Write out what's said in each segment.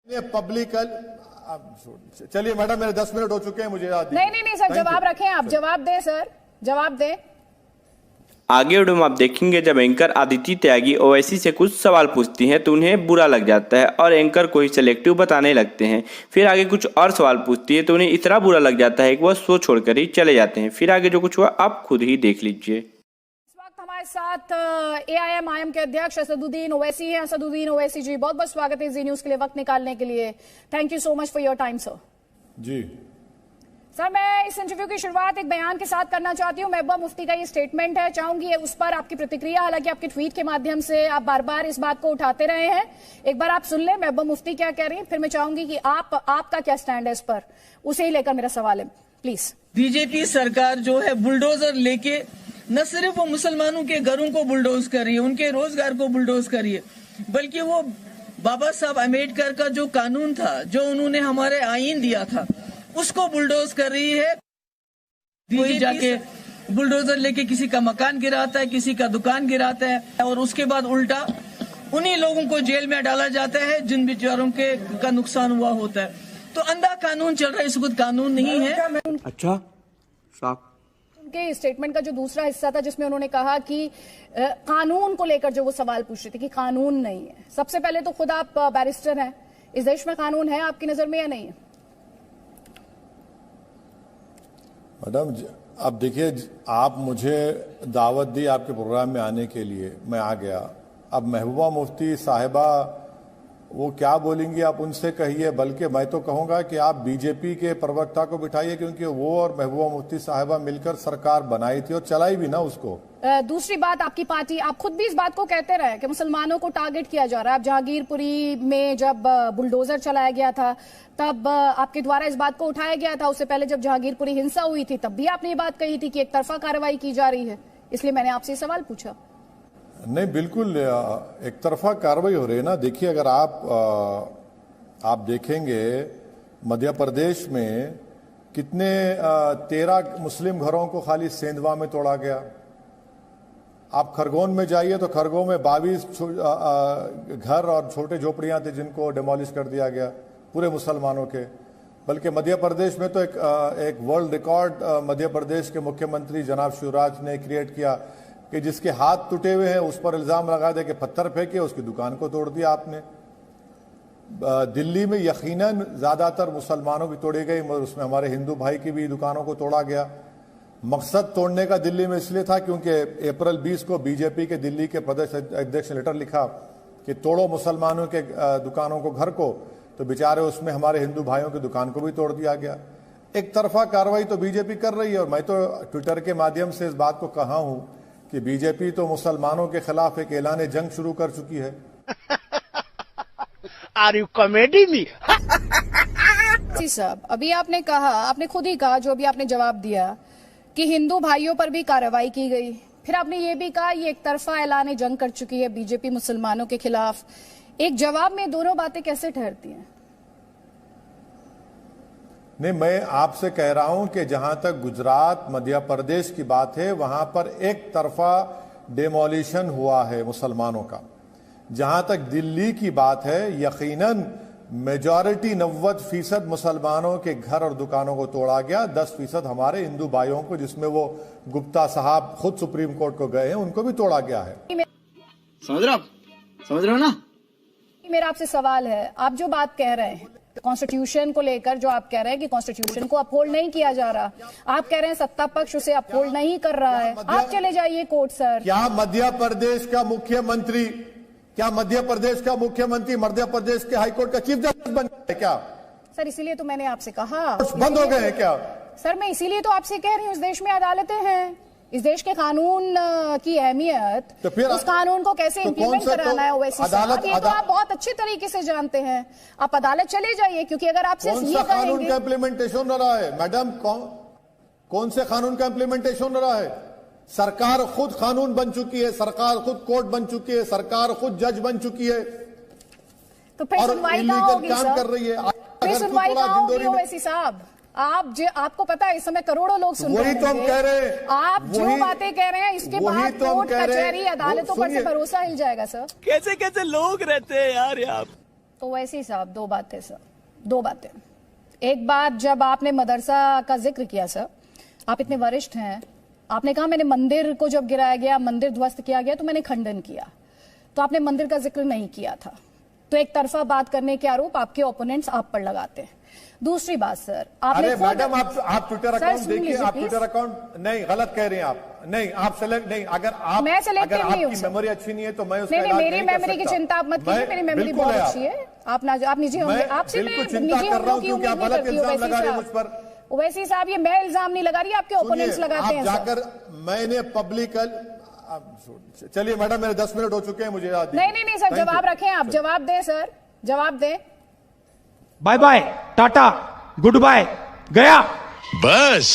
Public चलिए madam, मेरे 10 minute हो चुके हैं, मुझे याद नहीं सर, जवाब रखें आप, जवाब दें सर, जवाब दें। आगे वीडियो में आप देखेंगे जब एंकर आदिति त्यागी ओवैसी से कुछ सवाल पूछती हैं तो उन्हें बुरा लग जाता है और एंकर को ही सिलेक्टिव बताने लगते हैं। फिर आगे कुछ और सवाल पूछती है तो उन्हें इतना बुरा लग जाता है कि वह शो छोड़कर ही चले जाते हैं। फिर आगे जो कुछ हुआ आप खुद ही देख लीजिए। इस वक्त हमारे साथ AIM के अध्यक्ष असदुद्दीन ओवैसी हैं। असदुद्दीन ओवैसी जी, बहुत बहुत स्वागत है जी न्यूज के लिए वक्त निकालने के लिए। Thank you so much for your time sir. जी सर, मैं इस इंटरव्यू की शुरुआत एक बयान के साथ करना चाहती हूँ। महबूबा मुफ्ती का ये स्टेटमेंट है, चाहूंगी उस पर आपकी प्रतिक्रिया। हालांकि आपके ट्वीट के माध्यम से आप बार बार इस बात को उठाते रहे हैं, एक बार आप सुन लें महबूबा मुफ्ती क्या कह रही हैं, फिर मैं चाहूंगी कि आपका क्या स्टैंड है इस पर, उसे ही लेकर मेरा सवाल है, प्लीज। बीजेपी सरकार जो है बुलडोजर लेके न सिर्फ वो मुसलमानों के घरों को बुलडोज कर रही है, उनके रोजगार को बुलडोज कर रही है, बल्कि वो बाबा साहब अम्बेडकर का जो कानून था, जो उन्होंने हमारे आईन दिया था, उसको बुलडोज कर रही है। कोई जाके बुलडोजर लेके किसी का मकान गिराता है, किसी का दुकान गिराता है, और उसके बाद उल्टा उन्हीं लोगों को जेल में डाला जाता है जिन बेचारों का नुकसान हुआ होता है। तो अंधा कानून चल रहा है, इस खुद कानून नहीं है। अच्छा साहब, उनके स्टेटमेंट का जो दूसरा हिस्सा था जिसमें उन्होंने कहा कि कानून को लेकर जो वो सवाल पूछ रहे थे कि कानून नहीं है। सबसे पहले तो खुद आप बैरिस्टर हैं, इस देश में कानून है आपकी नजर में या नहीं है? मैडम, अब देखिए, आप मुझे दावत दी आपके प्रोग्राम में आने के लिए, मैं आ गया। अब महबूबा मुफ्ती साहिबा वो क्या बोलेंगी आप उनसे कहिए, बल्कि मैं तो कहूंगा कि आप बीजेपी के प्रवक्ता को बिठाइए, क्योंकि वो और महबूबा मुफ्ती साहिबा मिलकर सरकार बनाई थी और चलाई भी ना उसको। दूसरी बात, आपकी पार्टी, आप खुद भी इस बात को कहते रहे कि मुसलमानों को टारगेट किया जा रहा है। आप जहांगीरपुरी में जब बुलडोजर चलाया गया था तब आपके द्वारा इस बात को उठाया गया था। उससे पहले जब जहांगीरपुरी हिंसा हुई थी तब भी आपने ये बात कही थी कि एक तरफा कार्रवाई की जा रही है, इसलिए मैंने आपसे सवाल पूछा। नहीं, बिल्कुल एक तरफा कार्रवाई हो रही है ना। देखिए, अगर आप देखेंगे मध्य प्रदेश में कितने 13 मुस्लिम घरों को खाली सेंधवा में तोड़ा गया। आप खरगोन में जाइए तो खरगोन में 22 घर और छोटे झोपड़ियां थे जिनको डिमोलिश कर दिया गया, पूरे मुसलमानों के। बल्कि मध्य प्रदेश में तो एक वर्ल्ड रिकॉर्ड मध्य प्रदेश के मुख्यमंत्री जनाब शिवराज ने क्रिएट किया कि जिसके हाथ टूटे हुए हैं उस पर इल्जाम लगा दे कि पत्थर फेंके, उसकी दुकान को तोड़ दिया आपने। दिल्ली में यकीनन ज्यादातर मुसलमानों की तोड़ी गई, मगर उसमें हमारे हिंदू भाई की भी दुकानों को तोड़ा गया। मकसद तोड़ने का दिल्ली में इसलिए था क्योंकि अप्रैल 20 को बीजेपी के दिल्ली के प्रदेश अध्यक्ष ने लेटर लिखा कि तोड़ो मुसलमानों के दुकानों को, घर को, तो बेचारे उसमें हमारे हिंदू भाइयों की दुकान को भी तोड़ दिया गया। एक तरफा कार्रवाई तो बीजेपी कर रही है, और मैं तो ट्विटर के माध्यम से इस बात को कहा हूं कि बीजेपी तो मुसलमानों के खिलाफ एक ऐलान जंग शुरू कर चुकी है। Are you comedy me? जी साहब, अभी आपने कहा, आपने खुद ही कहा, जो अभी आपने जवाब दिया कि हिंदू भाइयों पर भी कार्रवाई की गई, फिर आपने ये भी कहा ये एक तरफा ऐलान जंग कर चुकी है बीजेपी मुसलमानों के खिलाफ। एक जवाब में दोनों बातें कैसे ठहरती हैं? नहीं, मैं आपसे कह रहा हूं कि जहां तक गुजरात मध्य प्रदेश की बात है वहां पर एक तरफा डेमोलिशन हुआ है मुसलमानों का। जहां तक दिल्ली की बात है, यकीनन मेजॉरिटी 90% मुसलमानों के घर और दुकानों को तोड़ा गया। 10% हमारे हिंदू भाइयों को, जिसमें वो गुप्ता साहब खुद सुप्रीम कोर्ट को गए हैं, उनको भी तोड़ा गया है। समझ रहे हो ना? मेरा आपसे सवाल है, आप जो बात कह रहे हैं कॉन्स्टिट्यूशन को लेकर, जो आप कह रहे हैं कि कॉन्स्टिट्यूशन को अपहोल्ड नहीं किया जा रहा, आप कह रहे हैं सत्ता पक्ष उसे अपहोल्ड नहीं कर रहा है, आप चले जाइए कोर्ट सर। क्या मध्य प्रदेश का मुख्यमंत्री मध्य प्रदेश के हाईकोर्ट का चीफ जस्टिस बन गया है क्या? सर, इसीलिए तो मैंने आपसे कहा बंद हो गए हैं क्या? सर, मैं इसीलिए तो आपसे कह रही हूँ, इस देश में अदालतें हैं, इस देश के कानून की अहमियत, तो फिर उस कानून को कैसे इम्प्लीमेंट कराना है ओवैसी साहब, ये तो आप बहुत अच्छे तरीके से जानते हैं। आप अदालत चले जाइए, क्योंकि अगर आप सिर्फ ये कानून का इम्प्लीमेंटेशन हो रहा है मैडम? कौन से कानून का इम्प्लीमेंटेशन हो रहा है? सरकार खुद कानून बन चुकी है, सरकार खुद कोर्ट बन चुकी है, सरकार खुद जज बन चुकी है, तो फिर सुनवाई कहाँ होगी काम कर रही है। फिर सुनवाई कहाँ होगी ओवैसी साहब? आपको पता है इस समय करोड़ों लोग सुन रहे हैं। वही तो हम कह रहे हैं, आप जो बातें कह रहे हैं इसके बाद कोर्ट कचहरी अदालतों पर से भरोसा हिल जाएगा सर। कैसे कैसे लोग रहते हैं यार यहाँ। तो वैसे ही साहब, दो बातें सर, दो बातें। एक बात, जब आपने मदरसा का जिक्र किया सर, आप इतने वरिष्ठ हैं, आपने कहा मैंने मंदिर को जब गिराया गया, मंदिर ध्वस्त किया गया तो मैंने खंडन किया, तो आपने मंदिर का जिक्र नहीं किया था। तो एक तरफा बात करने के आरोप आपके ओपोनेंट्स आप पर लगाते हैं। दूसरी बात सर, आपने अरे मैडम, आप ट्विटर अकाउंट देखिए, आप प्लीज। ट्विटर अकाउंट नहीं, गलत कह रहे हैं आप। नहीं, आप सेलेक्ट नहीं, अगर आप, मैं अगर सेलेक्टिव नहीं हूं आपकी सर। मेमोरी अच्छी नहीं है तो मैं उसका नहीं, इलाज मेरी नहीं कर मेमोरी की सकता। चिंता आप मत कीजिए, मेरी मेमोरी बिल्कुल बहुत है अच्छी है। आप निजी मैं आपसे बिल्कुल मैं चिंता निजी कर रहा हमलों हूं की क्योंकि उम्मीद आप नहीं गलत करती। इल्जाम ओवैसी लगा रहे हैं मुझ साहब, पर। ओवैसी साहब, ये मैं इल्जाम नहीं लगा रही, आपके ओपोनेंट्स सुनिए, लगाते हैं आप सर। जाकर, मैंने पब्लिक, चलिए मैडम, मेरे 10 मिनट हो चुके हैं, मुझे याद नहीं सर, जवाब रखें आप, जवाब दें सर, जवाब दें। Bye bye, ta-ta, goodbye, गया। बस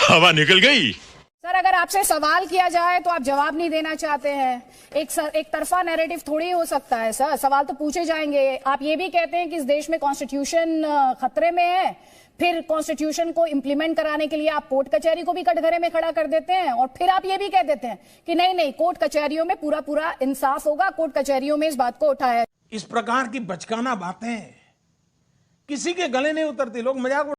हवा निकल गई। सर, अगर आपसे सवाल किया जाए तो आप जवाब नहीं देना चाहते हैं। एक तरफा नैरेटिव थोड़ी हो सकता है सर, सवाल तो पूछे जाएंगे। आप ये भी कहते हैं कि इस देश में कॉन्स्टिट्यूशन खतरे में है, फिर कॉन्स्टिट्यूशन को इंप्लीमेंट कराने के लिए आप कोर्ट कचहरी को भी कटघरे में खड़ा कर देते हैं, और फिर आप ये भी कह देते हैं कि नहीं कोर्ट कचहरियों में पूरा इंसाफ होगा, कोर्ट कचहरियों में इस बात को उठाया। इस प्रकार की बचकाना बातें किसी के गले नहीं उतरती, लोग मजाक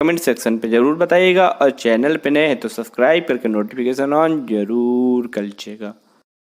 कमेंट सेक्शन पे जरूर बताइएगा और चैनल पे नए हैं तो सब्सक्राइब करके नोटिफिकेशन ऑन जरूर कर लीजिएगा।